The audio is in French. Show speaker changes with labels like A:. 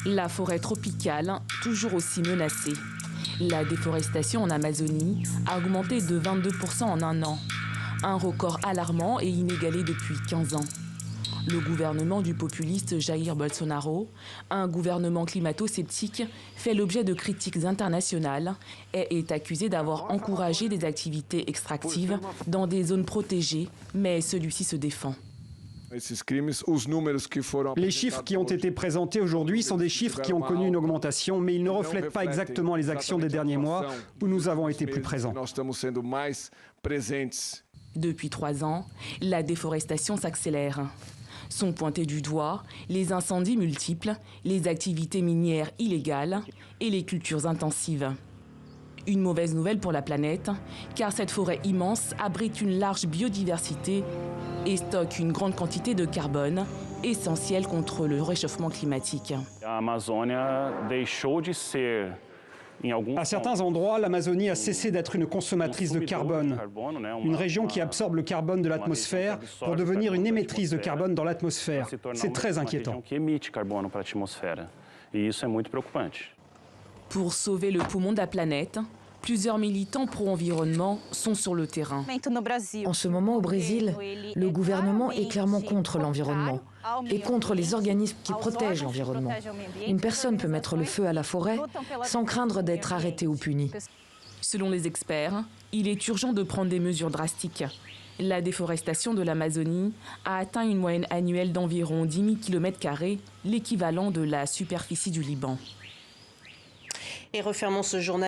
A: La forêt tropicale, toujours aussi menacée. La déforestation en Amazonie a augmenté de 22% en un an. Un record alarmant et inégalé depuis 15 ans. Le gouvernement du populiste Jair Bolsonaro, un gouvernement climato-sceptique, fait l'objet de critiques internationales et est accusé d'avoir encouragé des activités extractives dans des zones protégées, mais celui-ci se défend.
B: Les chiffres qui ont été présentés aujourd'hui sont des chiffres qui ont connu une augmentation, mais ils ne reflètent pas exactement les actions des derniers mois où nous avons été plus présents.
A: Depuis 3 ans, la déforestation s'accélère. Sont pointés du doigt les incendies multiples, les activités minières illégales et les cultures intensives. Une mauvaise nouvelle pour la planète, car cette forêt immense abrite une large biodiversité et stocke une grande quantité de carbone, essentiel contre le réchauffement climatique.
B: À certains endroits, l'Amazonie a cessé d'être une consommatrice de carbone, une région qui absorbe le carbone de l'atmosphère pour devenir une émettrice de carbone dans l'atmosphère. C'est très inquiétant.
A: Pour sauver le poumon de la planète, plusieurs militants pro-environnement sont sur le terrain.
C: En ce moment, au Brésil, le gouvernement est clairement contre l'environnement et contre les organismes qui protègent l'environnement. Une personne peut mettre le feu à la forêt sans craindre d'être arrêtée ou punie.
A: Selon les experts, il est urgent de prendre des mesures drastiques. La déforestation de l'Amazonie a atteint une moyenne annuelle d'environ 10 000 km², l'équivalent de la superficie du Liban.
D: Et refermons ce journal.